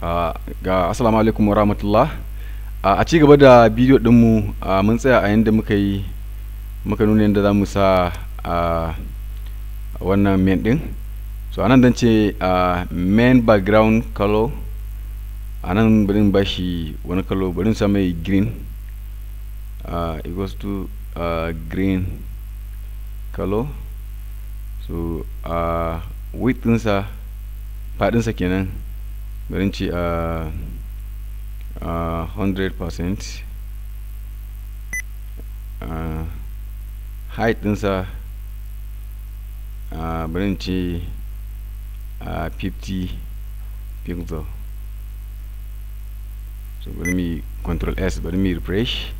Ga assalamu alaikum wa rahmatullah. A ci gaba da bidiyo dinmu mun tsaya a yanda muka nuna yadda za mu sa wannan main din. So anan dan ce main background color, anan bari in bashi wani color, bari in sa mai green equals to green color. So width ɗinsa, faɗinsa kenan, bari in ce 100%. Height ɗinsa bari in ce 50 pixel. So bari mu control S, bari mu refresh.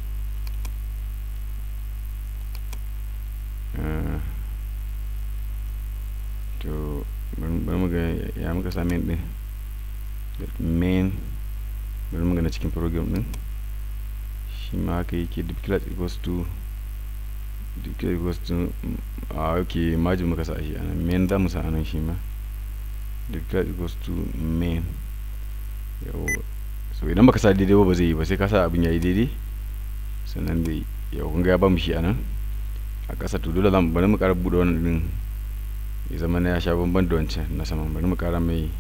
To bari mu ga ya muka sa main din. Main bari mu ga na cikin program din, shi ma haka yake. Class equals to okay, margin muka sa shi anan, main za mu sa anan shi ma. Class equals to main. So idan baka sa daidai ba zai yi ba, sai ka sa abin yayi daidai sannan dai yau kun ga ya bamu shi anan a ƙasa. To dole zamu bari mu ƙara buɗe wannan din ya zama na ya sha bamban da wancan na saman. Bari mu ƙara mai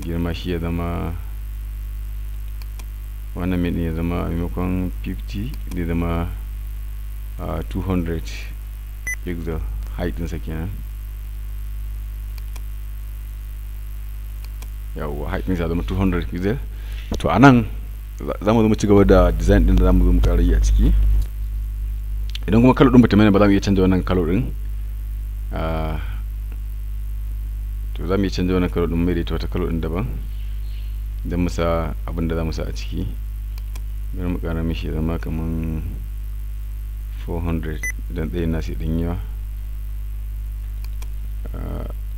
girma, shi ya zama wannan mai din ya zama a maimakon 50 zai zama 200 pixel. Height ɗinsa kenan. Yawwa, height ɗinsa ya zama 200 pixel. To anan za mu zo mu ci gaba da design din da za mu zo mu ƙara yi a ciki. Idan kuma color din bata mana ba, za mu iya canza wannan color din. To za mu iya canza wannan color din, mai da ita wata color din daban don mu sa abin da za mu sa a ciki. Bari mu ƙara mishi ya zama kaman 400 idan ɗaya na sai ɗin yawa.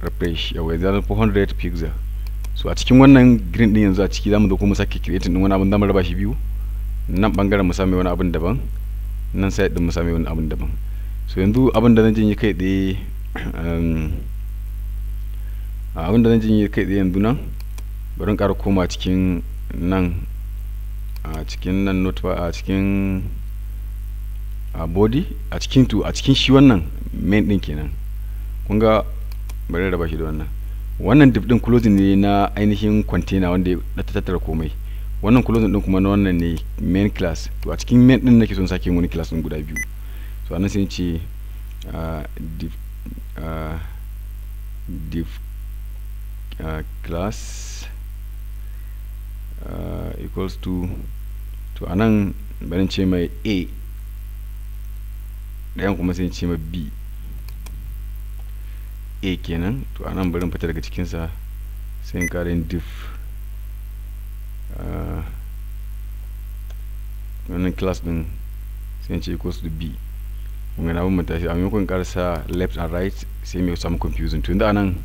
Refresh, yawa ya zama 400 pixel. So a cikin wannan green din yanzu a ciki za mu zo kuma sake creating din wani abin, za mu raba shi biyu. Nan bangaren mu sami wani abin daban, nan side din mu sami wani abin daban. So yanzu abin da zan yi kai tsaye, abin da zan yi kai tsaye yanzu nan, bari in ƙara koma cikin nan, a cikin nan notepad, a cikin body, a cikin shi wannan main din kenan. Kun ga bari raba shi da wannan div din closing ne na ainihin container wanda ya tattara komai. Wannan closing din kuma na wannan ne main class. To a cikin main din nake son sake wani class din guda biyu. So anan sai ce div class equals to anan bari ce mai a, ɗayan kuma sai ce mai b. A kenan. To anan bari fita daga cikinsa, sai in ƙara yin div wannan class din, sai in ce equals to b. Mun ga abin mun tashi, a maimakon ƙara sa left and right sai mai samu confusing. To yanzu anan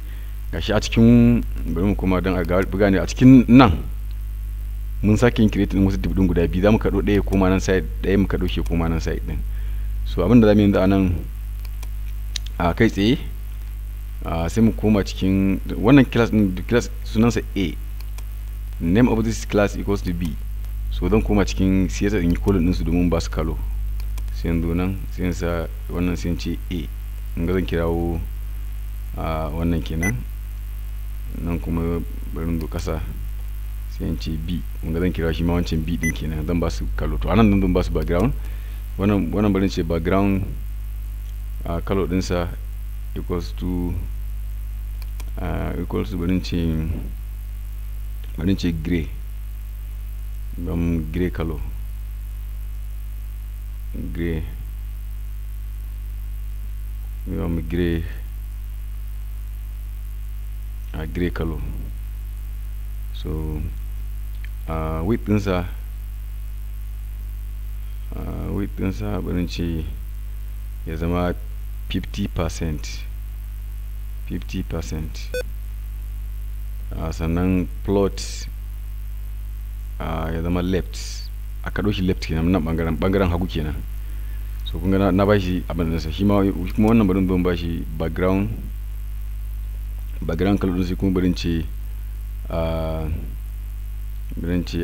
gashi a cikin, bari mu kuma don a buga ne a cikin nan mun sake yin create din wasu div din guda biyu. Za mu kaɗo ɗaya koma nan side, ɗaya mu kaɗo shi koma nan side din. So abin da za mu yi yanzu anan kai tsaye, sai mu koma cikin wannan class din. Class sunansa a, name of this class equals to b. So zan koma cikin CSS in yi colon ɗinsu domin ba su kalo. Sai yanzu nan sai in sa wannan, sai in ce a, in ga zan kirawo wannan kenan. Nan kuma bari in zo ƙasa, sai in ce b, in ga zan kirawo shi ma wancan b din kenan, zan ba su kalo. To anan zan ba su background. Wannan bari in ce background color ɗinsa equals to bari in ce gray, gray color, gray color. So width ɗinsa bari in ce ya zama 50%. Sannan plot ya zama left, a kaɗo shi left kenan, nan bangaren hagu kenan. So kun ga na bashi abin da shi ma kuma wannan bari in bashi background color din, sai kuma bari in ce bari ce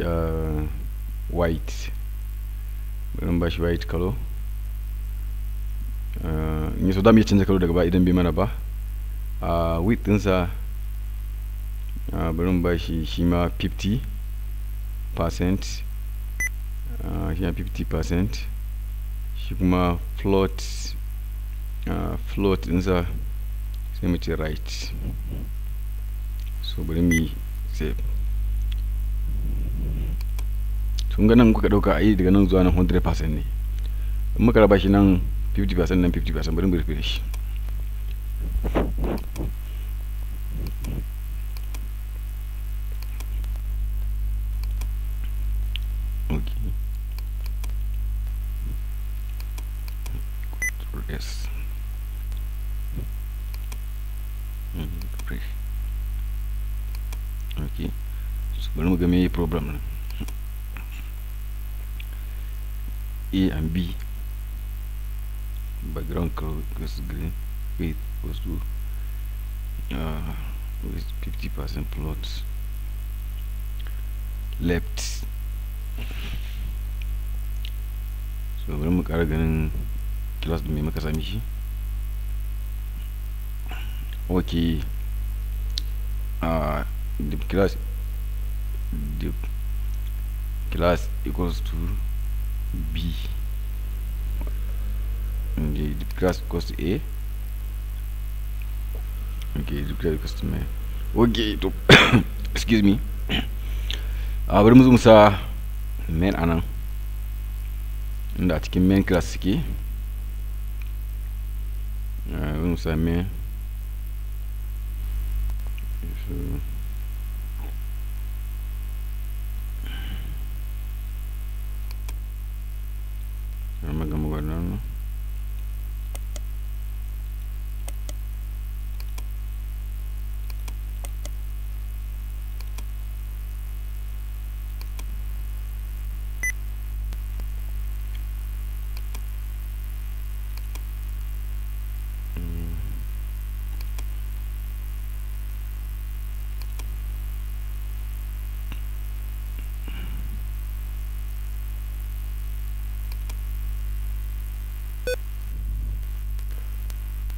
white, bari ba shi white color. In yaso da mu iya canza color daga ba idan bai mana ba. Width ɗinsa bari ba shi ma 50%, shi ma 50%. Shi kuma float ɗinsa sai mu ce right. So bari mu yi save. Tun ga nan kuka dauka ai daga nan zuwa nan 100% ne, in muka raba shi nan 50% nan 50%, bari mu rufe shi. Okay, yes. Okay, so bari mu ga me problem nan. A and B, background color goes green, width goes to with 50% plot left. So bari mu ƙara ganin class din me muka sami shi. Okay, the class equals to B, and the class equals to A. Okay, the class equals to main. Okay, to excuse me. Bari mu zo mu sa main anan, inda a cikin main class suke. Bari mu sa main.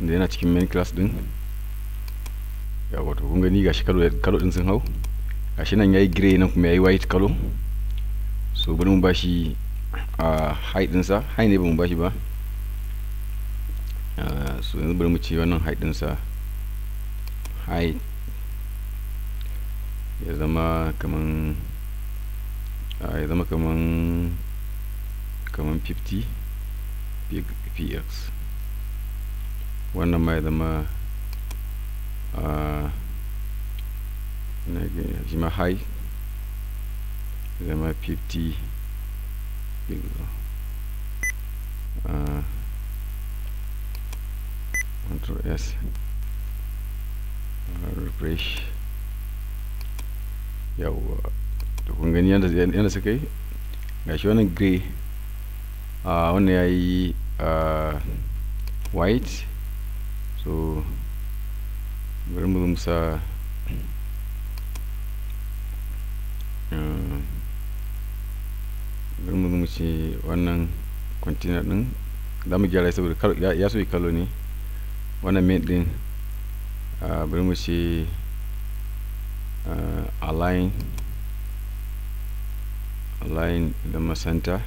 da yana cikin main class din. Ya wato kun gani gashi color din sun hau, gashi nan yayi gray nan kuma yayi white color. So bari mu bashi height din sa, height ne ba mu bashi ba. So yanzu bari mu ce wannan height din sa height ya zama kaman 50 px. Wannan ma ya zama shi ma high ya zama 50 pixel. Control S, refresh. Yawwa, to kun gani yanda suka yi. Gashi wannan gray, wannan yayi white. So bari mu sa bari mu ce wannan container din za mu gyara saboda ya so yi kallo ne. Wannan main din bari mu ce align da center.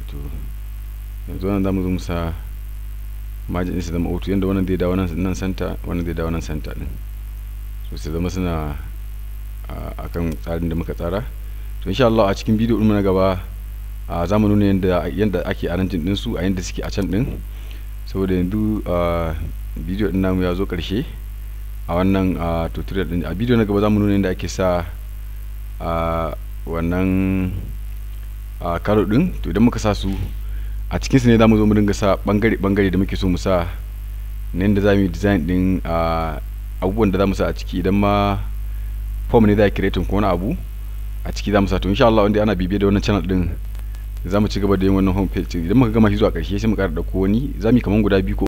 To yanzu wannan zamu zo mu sa margin din su zama auto, yanda wannan zai dawo nan center, wannan zai dawo nan center din. So sai zama suna akan tsarin da muka tsara. To insha Allah a cikin bidiyo din mu na gaba za mu nuna yanda ake arranging din su a yanda suke a can din. Saboda yanzu bidiyo din namu ya zo karshe a wannan tutorial din. A bidiyo na gaba za mu nuna yanda ake sa wannan karo din. To idan muka sa su a cikin su ne zamu zo mu dinga sa bangare da muke so mu sa, nan da zamu yi design din abubuwan da zamu sa a ciki. Idan ma form ne za a create ko wani abu a ciki zamu sa. To insha Allah wanda ana bibiye da wannan channel din zamu ci gaba da yin wannan home page. Idan muka gama shi zuwa karshe sai mu ƙara dauko wani, zamu yi kaman guda 2 ko